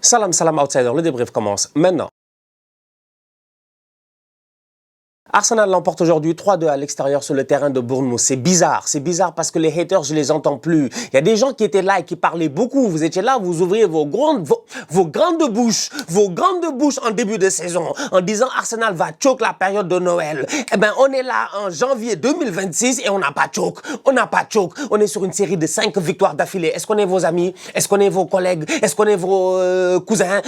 Salam, salam outsider, le débrief commence maintenant. Arsenal l'emporte aujourd'hui 3-2 à l'extérieur sur le terrain de Bournemouth. C'est bizarre parce que les haters, je les entends plus. Il y a des gens qui étaient là et qui parlaient beaucoup. Vous étiez là, vous ouvriez vos grandes bouches en début de saison en disant Arsenal va choke la période de Noël. Eh ben, on est là en janvier 2026 et on n'a pas choke. On est sur une série de 5 victoires d'affilée. Est-ce qu'on est vos amis? Est-ce qu'on est vos collègues? Est-ce qu'on est vos cousins?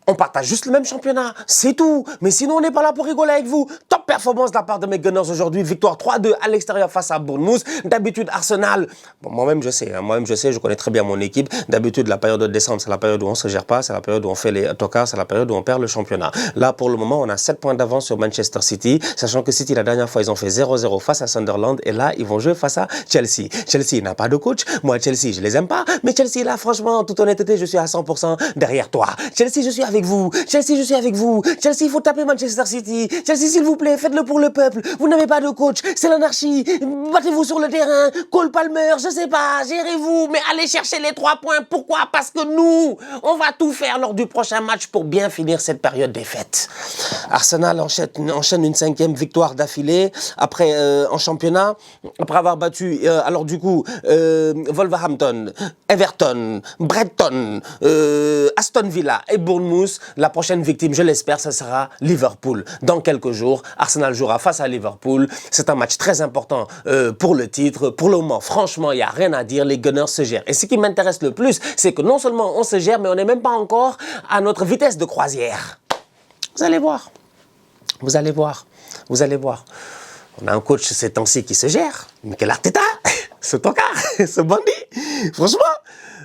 On partage juste le même championnat. C'est tout. Mais sinon, on n'est pas là pour rigoler avec vous. Top performance de la part de mes Gunners aujourd'hui. Victoire 3-2 à l'extérieur face à Bournemouth. D'habitude, Arsenal, bon, moi-même je sais, je connais très bien mon équipe. D'habitude, la période de décembre, c'est la période où on se gère pas, c'est la période où on fait les tocards, c'est la période où on perd le championnat. Là, pour le moment, on a 7 points d'avance sur Manchester City, sachant que City, la dernière fois, ils ont fait 0-0 face à Sunderland, et là, ils vont jouer face à Chelsea. Chelsea n'a pas de coach. Moi, Chelsea, je les aime pas, mais Chelsea, là, franchement, en toute honnêteté, je suis à 100% derrière toi. Chelsea, je suis avec vous. Chelsea, il faut taper Manchester City. Chelsea, s'il vous plaît, faites-le pour le peuple. Vous n'avez pas de coach, c'est l'anarchie. Battez-vous sur le terrain. Cole Palmer, je sais pas, gérez-vous, mais allez chercher les 3 points. Pourquoi? Parce que nous, on va tout faire lors du prochain match pour bien finir cette période des fêtes. Arsenal enchaîne une 5e victoire d'affilée après en championnat, après avoir battu Wolverhampton, Everton, Brighton, Aston Villa et Bournemouth. La prochaine victime, je l'espère, ce sera Liverpool. Dans quelques jours, Arsenal jouera face à Liverpool. C'est un match très important pour le titre. Pour le moment, franchement, il n'y a rien à dire. Les Gunners se gèrent. Et ce qui m'intéresse le plus, c'est que non seulement on se gère, mais on n'est même pas encore à notre vitesse de croisière. Vous allez voir. On a un coach ces temps-ci qui se gère. Mikel Arteta, ce tocard, ce bandit. Franchement,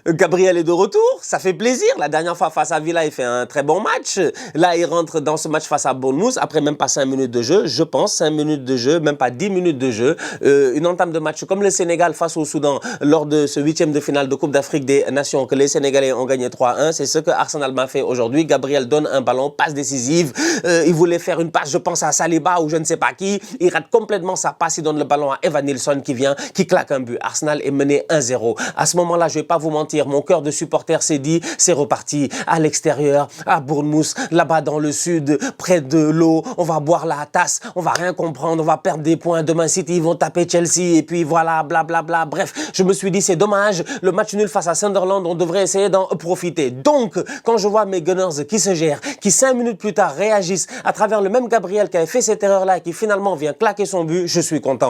Gabriel est de retour, ça fait plaisir. La dernière fois face à Villa, il fait un très bon match. Là, il rentre dans ce match face à Bournemouth, après même pas 5 minutes de jeu, je pense, 5 minutes de jeu, même pas 10 minutes de jeu. Une entame de match comme le Sénégal face au Soudan lors de ce 8e de finale de Coupe d'Afrique des Nations que les Sénégalais ont gagné 3-1. C'est ce que Arsenal m'a fait aujourd'hui. Gabriel donne un ballon, passe décisive. Il voulait faire une passe, je pense à Saliba ou je ne sais pas qui. Il rate complètement sa passe, il donne le ballon à Evan Nilsson qui claque un but. Arsenal est mené 1-0. À ce moment-là, je vais pas vous mentir, mon cœur de supporter s'est dit, c'est reparti à l'extérieur, à Bournemouth, là-bas dans le sud, près de l'eau, on va boire la tasse, on va rien comprendre, on va perdre des points, demain City, ils vont taper Chelsea, et puis voilà, blablabla. Bref, je me suis dit, c'est dommage, le match nul face à Sunderland, on devrait essayer d'en profiter. Donc, quand je vois mes Gunners qui se gèrent, qui 5 minutes plus tard réagissent à travers le même Gabriel qui avait fait cette erreur-là et qui finalement vient claquer son but, je suis content.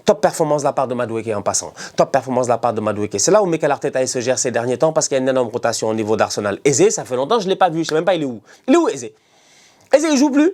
Top performance de la part de Madueke en passant. Top performance de la part de Madueke. C'est là où Mikel Arteta se gère ces derniers temps parce qu'il y a une énorme rotation au niveau d'Arsenal. Eze, ça fait longtemps que je ne l'ai pas vu. Je ne sais même pas il est où. Il est où Eze? Eze, il joue plus.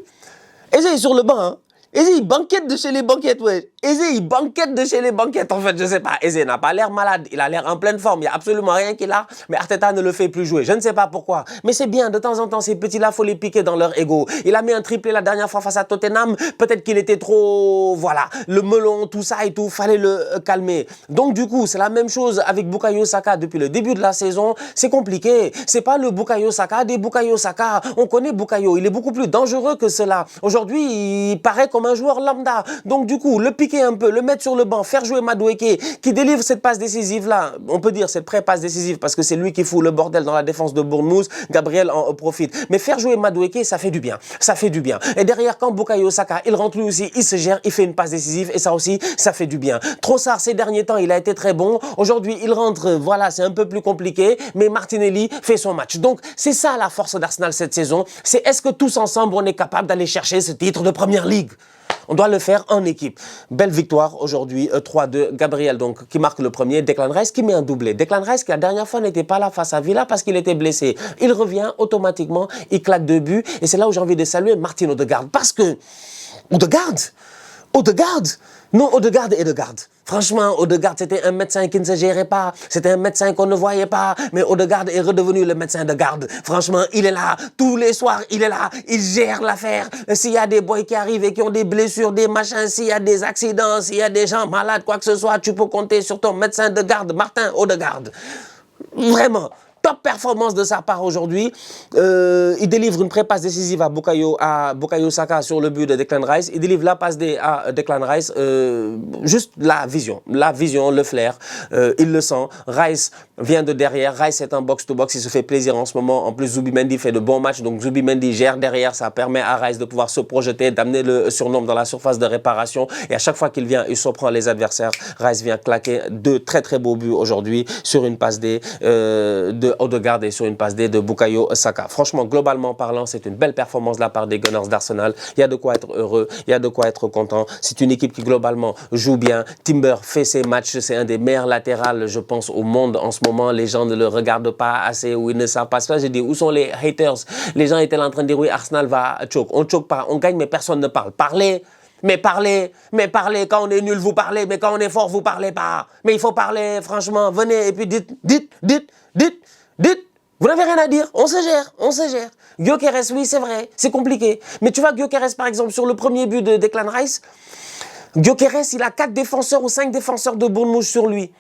Eze est sur le banc. Hein. Eze, il banquette de chez les banquettes, ouais. Eze, il banquette de chez les banquettes. En fait, je sais pas. Eze n'a pas l'air malade. Il a l'air en pleine forme. Il n'y a absolument rien qu'il a. Mais Arteta ne le fait plus jouer. Je ne sais pas pourquoi. Mais c'est bien. De temps en temps, ces petits-là, faut les piquer dans leur ego. Il a mis un triplé la dernière fois face à Tottenham. Peut-être qu'il était trop, voilà, le melon, tout ça et tout. Fallait le calmer. Donc, du coup, c'est la même chose avec Bukayo Saka depuis le début de la saison. C'est compliqué. C'est pas le Bukayo Saka des Bukayo Saka. On connaît Bukayo. Il est beaucoup plus dangereux que cela. Aujourd'hui, il paraît comme un joueur lambda. Donc, du coup, le piquer un peu, le mettre sur le banc, faire jouer Madueke, qui délivre cette passe décisive-là. On peut dire cette pré-passe décisive parce que c'est lui qui fout le bordel dans la défense de Bournemouth. Gabriel en profite. Mais faire jouer Madueke, ça fait du bien. Ça fait du bien. Et derrière, quand Bukayo Saka, il rentre lui aussi, il se gère, il fait une passe décisive et ça aussi, ça fait du bien. Trossard, ces derniers temps, il a été très bon. Aujourd'hui, il rentre, voilà, c'est un peu plus compliqué, mais Martinelli fait son match. Donc, c'est ça la force d'Arsenal cette saison. C'est est-ce que tous ensemble, on est capable d'aller chercher ce titre de Première Ligue? On doit le faire en équipe. Belle victoire aujourd'hui, 3-2. Gabriel donc qui marque le premier, Declan Rice qui met un doublé. Declan Rice qui la dernière fois n'était pas là face à Villa parce qu'il était blessé. Il revient automatiquement, il claque 2 buts et c'est là où j'ai envie de saluer Martin Odegaard parce que Odegaard, non Odegaard et Odegaard. Franchement, Odegaard, c'était un médecin qui ne se gérait pas. C'était un médecin qu'on ne voyait pas. Mais Odegaard est redevenu le médecin de garde. Franchement, il est là. Tous les soirs, il est là. Il gère l'affaire. S'il y a des boys qui arrivent et qui ont des blessures, des machins, s'il y a des accidents, s'il y a des gens malades, quoi que ce soit, tu peux compter sur ton médecin de garde, Martin Odegaard. Vraiment. top performance de sa part aujourd'hui. Il délivre une pré-passe décisive à Bukayo Saka sur le but de Declan Rice. Il délivre la passe D à Declan Rice. Juste la vision, le flair. Il le sent. Rice vient de derrière. Rice est un box-to-box. Il se fait plaisir en ce moment. En plus, Zubimendi fait de bons matchs. Donc, Zubimendi gère derrière. Ça permet à Rice de pouvoir se projeter, d'amener le surnombre dans la surface de réparation. Et à chaque fois qu'il vient, il surprend les adversaires. Rice vient claquer deux très très beaux buts aujourd'hui sur une passe D de Odegaard et sur une passe D de Bukayo Saka. Franchement, globalement parlant, c'est une belle performance de la part des Gunners d'Arsenal. Il y a de quoi être heureux, il y a de quoi être content. C'est une équipe qui globalement joue bien. Timber fait ses matchs, c'est un des meilleurs latérales, je pense, au monde en ce moment. Les gens ne le regardent pas assez ou ils ne savent pas. J'ai dit, où sont les haters? Les gens étaient en train de dire, oui, Arsenal va choke. On choke pas, on gagne, mais personne ne parle. Parlez! Mais parlez, quand on est nul, vous parlez, mais quand on est fort, vous parlez pas. Mais il faut parler, franchement, venez et puis dites. Vous n'avez rien à dire, on se gère. Gyökeres, oui, c'est vrai, c'est compliqué. Mais tu vois, Gyökeres, par exemple, sur le premier but de Declan Rice, Gyökeres, il a 4 défenseurs ou 5 défenseurs de Bournemouth sur lui.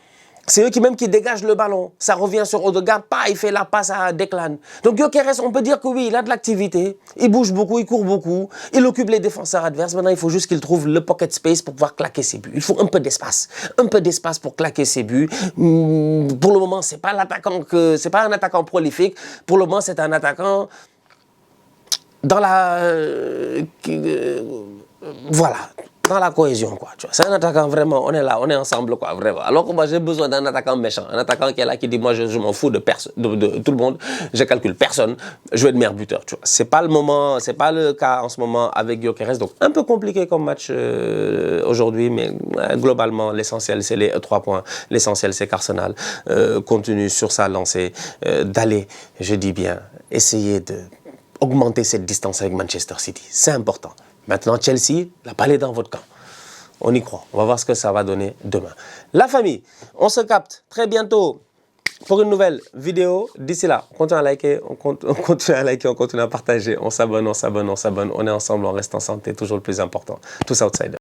C'est eux qui dégagent le ballon. Ça revient sur Odegaard, il fait la passe à Declan. Donc Gyökeres, on peut dire que oui, il a de l'activité. Il bouge beaucoup, il court beaucoup. Il occupe les défenseurs adverses. Maintenant, il faut juste qu'il trouve le pocket space pour pouvoir claquer ses buts. Il faut un peu d'espace. Un peu d'espace pour claquer ses buts. Pour le moment, c'est pas un attaquant prolifique. Pour le moment, c'est un attaquant dans dans la cohésion, quoi. C'est un attaquant vraiment, on est là, on est ensemble, quoi, vraiment. Alors que moi, j'ai besoin d'un attaquant méchant, un attaquant qui est là, qui dit, moi, je m'en fous de tout le monde, je calcule personne, je vais être meilleur buteur, tu vois. C'est pas le moment, c'est pas le cas en ce moment avec Gyökeres, donc un peu compliqué comme match aujourd'hui, mais globalement, l'essentiel, c'est les 3 points. L'essentiel, c'est qu'Arsenal continue sur sa lancée, d'aller, je dis bien, essayer de augmenter cette distance avec Manchester City. C'est important. Maintenant, Chelsea, la balle est dans votre camp. On y croit. On va voir ce que ça va donner demain. La famille, on se capte très bientôt pour une nouvelle vidéo. D'ici là, on continue à liker, on continue à partager, on s'abonne. On est ensemble, on reste en santé, toujours le plus important. Tous outside.